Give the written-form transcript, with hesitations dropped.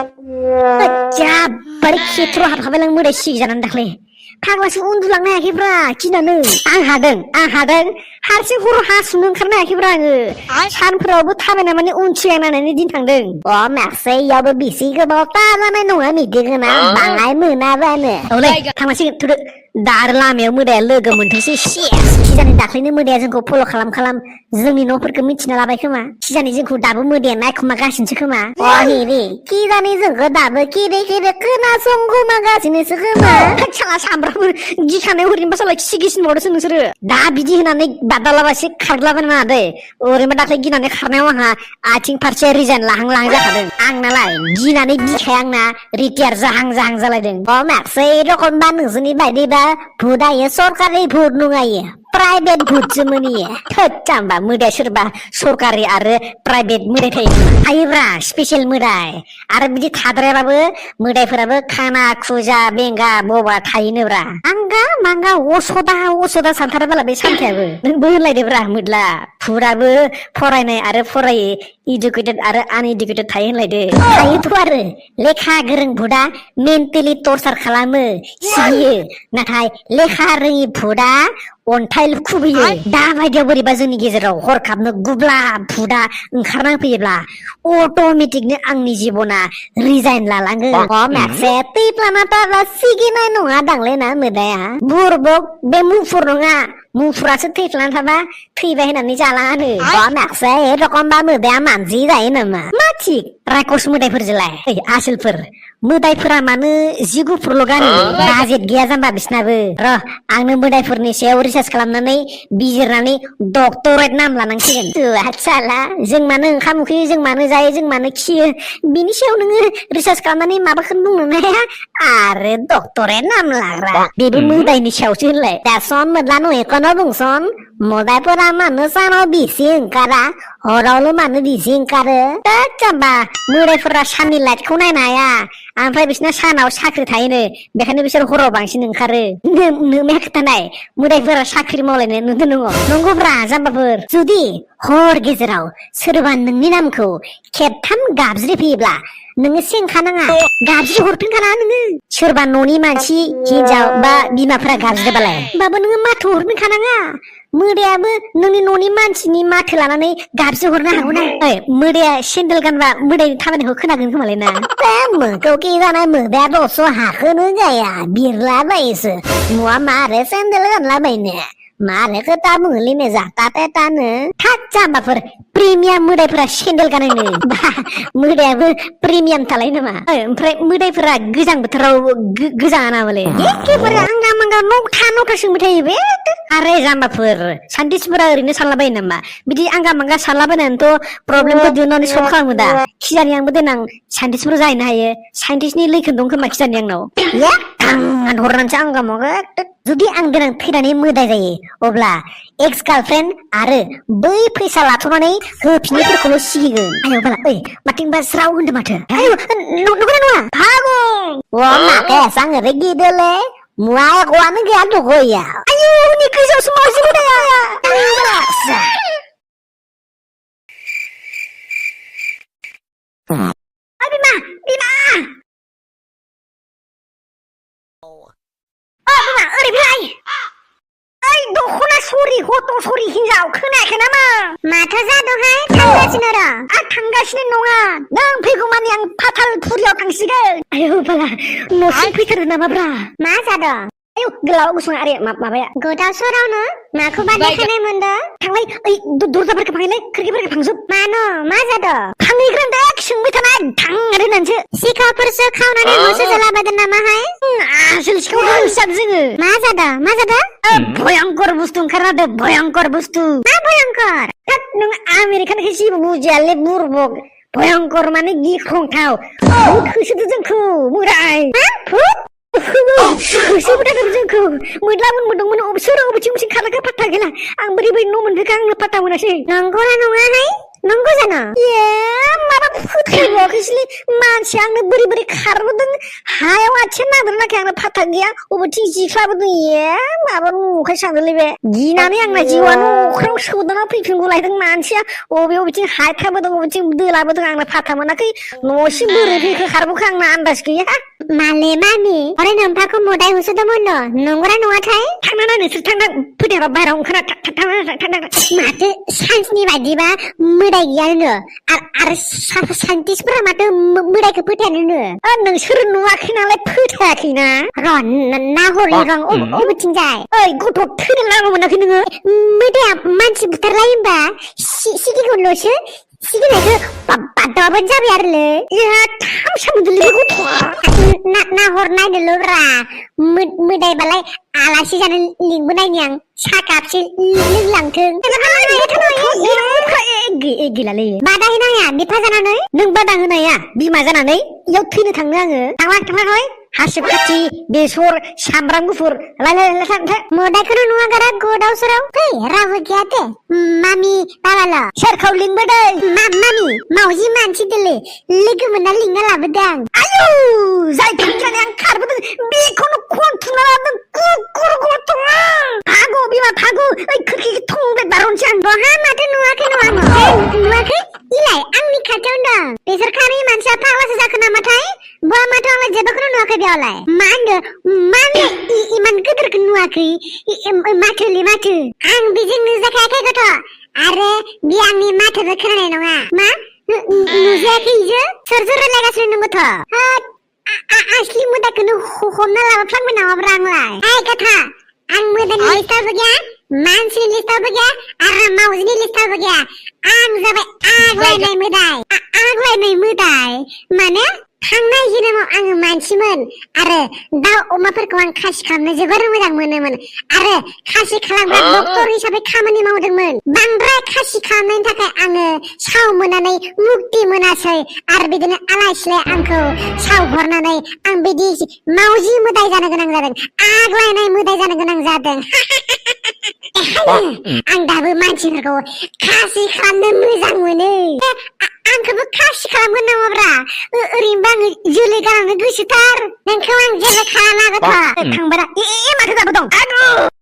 जा बारे खेथ्र हाबहाबाय लां मोदाय सिग जानानै दाख्लै फाग्लासो उन्दुलांनो हायाखैब्रा गिनानै आं हादों हारसिं हर हासुनो ओंखारनो हायाखैब्रा आङो सानफोरावबो थाबायना माने उनथिगायनानै दिन थांदों माखासे इयावबो बिसि गोबाव जानाय नङा मिदिगोना बाङाय मोनाबानो औलै थांनांसिगोन थुदो दा आरो लामायाव मोदाया लोगो मोनथोंसै सेस खिजानि दाख्लैनो मोदाया जोंखौ फल' खालाम जोंनि न'फोरखौ मिथिना लाबाय खोमा खिजानि जोंखौ दाबो मोदाया नायखुमागासिनोसो खोमा हिरि खिजानि जोंखौ दाबो किरे खोनासंखुमागासिनोसो खोमा साला सामब्राम गिखानाय हरैनोबा साला खिसिगिसिनबावदोंसो नोंसोरो दा बिदि होनानै बादालाबासे खारग्लाबानो नाङा दै ओरैनो दाख्लै गिनानै खारनायाव आंहा आथिं फारसे रिजाइन लाहां जाखादों आंनालाय गिनानै बिखाया आंना रिटायार जाहां जालायदों माखासे रखमबा नोंसोरनि बायदिबा भुदायो सरकारि भुट नङायो प्राइभेट भुटसो मोनियो थोद मोदाय सोरबा सरकारि आरो प्राइभेट मोदाय थायोब्रा स्पेसियेल मोदाय आरो बिदि थाद्रायाबाबो मोदायफोराबो खाना खुजा बेंगा बबा थायोनोब्रा आंगा मांगा असदा सानथाराबाला बे सानथायाबो नोंबो होनलायदोब्रा मोदला फुराबो फरायनाय आरो फरायै इडुकेटेड आरो आनइडुकेटेड थायो होनलायदो थायोथ' आरो लेखा गोरों भुदा मेन्टेलि टर्चार खालामो सिगियो नाथाय लेखा रोङि भुदा अन्थाइ खुबैयो दा बायदियाव बोरैबा जोंनि गेजेराव हरखाबनो गुब्ला भुदा ओंखारना फैयोब्ला अट'मेटिकनो आंनि जिबना रिजाइन लालाङो माखासे थैफ्लाना थाब्ला सिगिनाय नङा दांलै ना मोदाया बुरबक बे मुफुर नङा मुफुरासो थैफ्लाना थाबा थैबाय होननानै जालाङानो माखासे रखमबा मोदाया मानसि जायो नामा मा थिग रायकस मोदायफोरजोंलाय आसोलफोर मोदायफोरा मानो जि गुफुरल' गानो बाजेट गैया जाम्बा बिसनाबो र' आंनो मोदायफोरनि सायाव रिसार्च खालामनानै बिजिरनानै डक्टरेट नाम लानांसिगोन साला जों मानो ओंखाम उखैयो जों मानो जायो जों मानो खियो बिनि सायाव नोङो रिसार्च खालामनानै माबाखौनो बुंनो हाया आरो डक्टरेट नाम लाग्रा बेबो मोदायनि सायावसो होनलाय दा सन मोदला नहेखौनो बुंसन मोदायफोरा मानो सानाव बिसि ओंखारा हरावल' मानो बिसि ओंखारो जाम्बा मोदायफोरा साननि लाइटखौ नायनो हाया ओमफ्राय बिसोरना सानाव साख्रि थायोनो बेखायनो बिसोर हराव बांसिन ओंखारो नोंनिया खोथानाय मोदायफोरा साख्रि मावलायनो नुदों नंगौब्रा जाम्बाफोर जुदि हर गेजेराव सोरबा नोंनि नामखौ खेबथाम गाबज्रिफैयोब्ला नोङो सेंखानाङा गाबज्रि हरफिनखाना नोङो सोरबा न'नि मानसि हिनजाव बा बिमाफोरा गाबज्रिबालाय होमबाबो नोङो माथो हरफिनखानाङा मोदायाबो नोंनि न'नि मानसिनि माथो लानानै गाबज्रि हरनो हागौना मोदाया सेन्देल गानबा मोदायनि थाबायनायखौ खोनागोन खोमालाय ना मोखौ कि जानाय मोदाया दस' हाखोनो जाया बिरलाबायोसो मुवा मारे सेन्देल गानलाबायनो मारे खोथा बुङोलै जाता तेतानो थाद जाम्बाफोर प्रिमियाम मोदायफोरा सेन्देल गानोनो मोदायाबो प्रिमियाम थालाय नामा ओमफ्राय मोदायफोरा गोजां बोथोराव गोजाङा नामालै एखेबारे आंगा मांगा नौथा सोंबाय थायो बे आरे जाम्बाफोर साइन्टिस्टफोरा ओरैनो सानलाबायो नामा बिदि आंगा मांगा सानलाबायनानैथ' प्रब्लेमखौ दिहुननानै सल्भ खालामो दा खिजानि आंबो देनां साइन्टिस्टफोर जाहैनो हायो साइन्टिस्टनि लैखोन दं खोमा खिजानि आंनाव हरनानैसो आंगा मांगा जुदि आं देनां थैनानै मोदाय जायो अब्ला एक्स गार्लफ्रेन्ड आरो बै फैसा लाथ'नानै होफिननायफोरखौल' सिगिगोन आयौ बाला माथिंबा स्राव होनदों माथो आयौ नंगौना नङा भागो माके आङो रे गिदोले मुवा गवानो गैया दगया आयौ नि गोजौसो मावजि मोदाया बिमा बिमा ओरै फैलाय ओइ दख'ना सरि हथ' सरि हिनजाव खोनायाखै नामा माथो जादोंहाय थांगासिनो र' आं थांगासिनो नङा नों फैगौ मानि आं फाथालफुरियाव थांसिगोन आयौ बाला न'सिम फैथारो नामाब्रा मा जादों आयौ गोलाव गुसुं आरे माबाया गोदाव सोरावनो माखौबा देखायनाय मोनदों थांलाय ओइ दरजाफोरखौ फांलाय खोरखिफोरखौ फांजोब मानो मा जादों फांहैग्रांदा सोंबाय थानाय थां आरो होननानैसो सिखावफोरसो खावनानै न'सो जालाबायदों नामाहाय आसोल सिखाव हिसाब जोङो मा जादों भयंकर बुस्थु ओंखारना भयंकर बुस्थु मा भयंकर नों आमेरिकानिखौ जेबो बुजियालै बुरबक भयंकर माने गिख्रंथाव भुत होसोदो जोंखौ मोदाय भुत होसोबोदों जोंखौ मोदलामोन मोनदोंमोन सोर अबेथिं खारलाखौ पात्ता गैला आं बोरै न' मोनफैखो आंनो पात्ता मोनासै नंगौना नङाहाय नंगौ जानो माबा बावाखैसोलै मानसि आंनो बोरै बोरै खारबोदों हायाव आथिं नागिरनाखै आंनो फाथा गैया अबेथिं जिख्लाबोदों माबा नंखाय सानदोंलै बे गिनानै आंना जिउआनो अख्राङाव सोदांना फैफिनगौलायदों मानसिया अबेथिं हायखाबोदों अबेथिं दोलाबोदों आंनो फाथा मोनाखै न'सिम बोरै फैखो खारबोखो आंना आन्दाज गैया माले मामि अरे नोंथांखौ मोदाय होसोदोंमोन नंगौना नङाथाय थांना नोंसोर थांना फैदेरा बाहेराव ओंखारा माथो साइन्सनि बायदिबा मोदाय गैयानो आरो साइन्टिस्टफोरा माथो मोदायखौ फोथायानो नोंसोर नुवाखै नालाय फोथायाखैना र' नाहरलै रं अबेथिंजाय ओइ गथ' थैनो लामा मोनाखै नोङो मोदाया मानसि बुथारलायो होमबा सिगिगौल'सो सिगिनायखौ बादाबानो जाबाय आरोलै थामसा मोनदोंलै बे गथ'आ नाहर नायदोल'ब्रा मोदायबालाय आलासि जानो लिंबोनायनि आं साहा कापसे लोंलांथों गैलालै बादा होनाया बिफा जानानै नों बादा होनाया बिमा जानानै इयाव थैनो थांनो आङो थांलाय हासिब खाथि बेसर सामब्राम गुफुर मोदायखौनो नुवा गारा गोदाव सोराव फै रावबो गैया दे मामि बाबाल' सोरखौ लिंबोदों मामि मावजि मानसि दोलै लोगो मोनना लिंना लाबोदों आं आयौ जाय थांजानो आं खारबोदों बेखौनो खनथुमना लाबोदों गुर गथ'आ फागु बिमा फागु ओइ खोरखिखौ थंब्लेद बारहरनोसै आं बहा माथो नुवाखै नुवाखै इलाय आंनि खाथियावनो दं बिसोर खानै मानसिया फाग्लासो जाखो नामाथाय बहा माथो आंलाय जेबोखौनो नुवाखै बेयावलाय मा होनदो इमान गिदिरखौ नुवाखै माथोलै माथो आं बेजों नुजाखायाखै गथ' आरो बे आंनि माथोबो खोनानाय नङा मा नुजायाखै इजो सोरजों रायलायगासिनो नों गथ' असलि मोदायखौनो हमना लाबोफ्लांबाय नामाब्रा आंलाय ओइ गथ' आं मोदायनि लिस्टावबो गैया मानसिनि लिस्टावबो गैया आरो मावजिनि लिस्टावबो गैया आं जाबाय आग्लायनाय मोदाय माने थांनाय जोनोमाव आङो मानसिमोन आरो दाउ अमाफोरखौ आं खासि खालामनो जोबोर मोजां मोनोमोन आरो खासि खालामग्रा डक्टर हिसाबै खामानि मावदोंमोन बांद्राय खासि खालामनायनि थाखाय आङो साव मोननानै मुक्ति मोनासै आरो बिदिनो आलाय सिलाय आंखौ साव हरनानै आं बिदि मावजि मोदाय जानो गोनां जादों आग्लायनाय मोदाय जानो गोनां जादों आं दाबो मानसिफोरखौ खासि खालामनो मोजां मोनो आंखौबो खासि खालामगोन नामाब्रा ओरैनोबा आङो जोलै गालांनो गोसोथार नोंखौ आं जेबो खालामा गथ' थांबारा माथो जाबो दं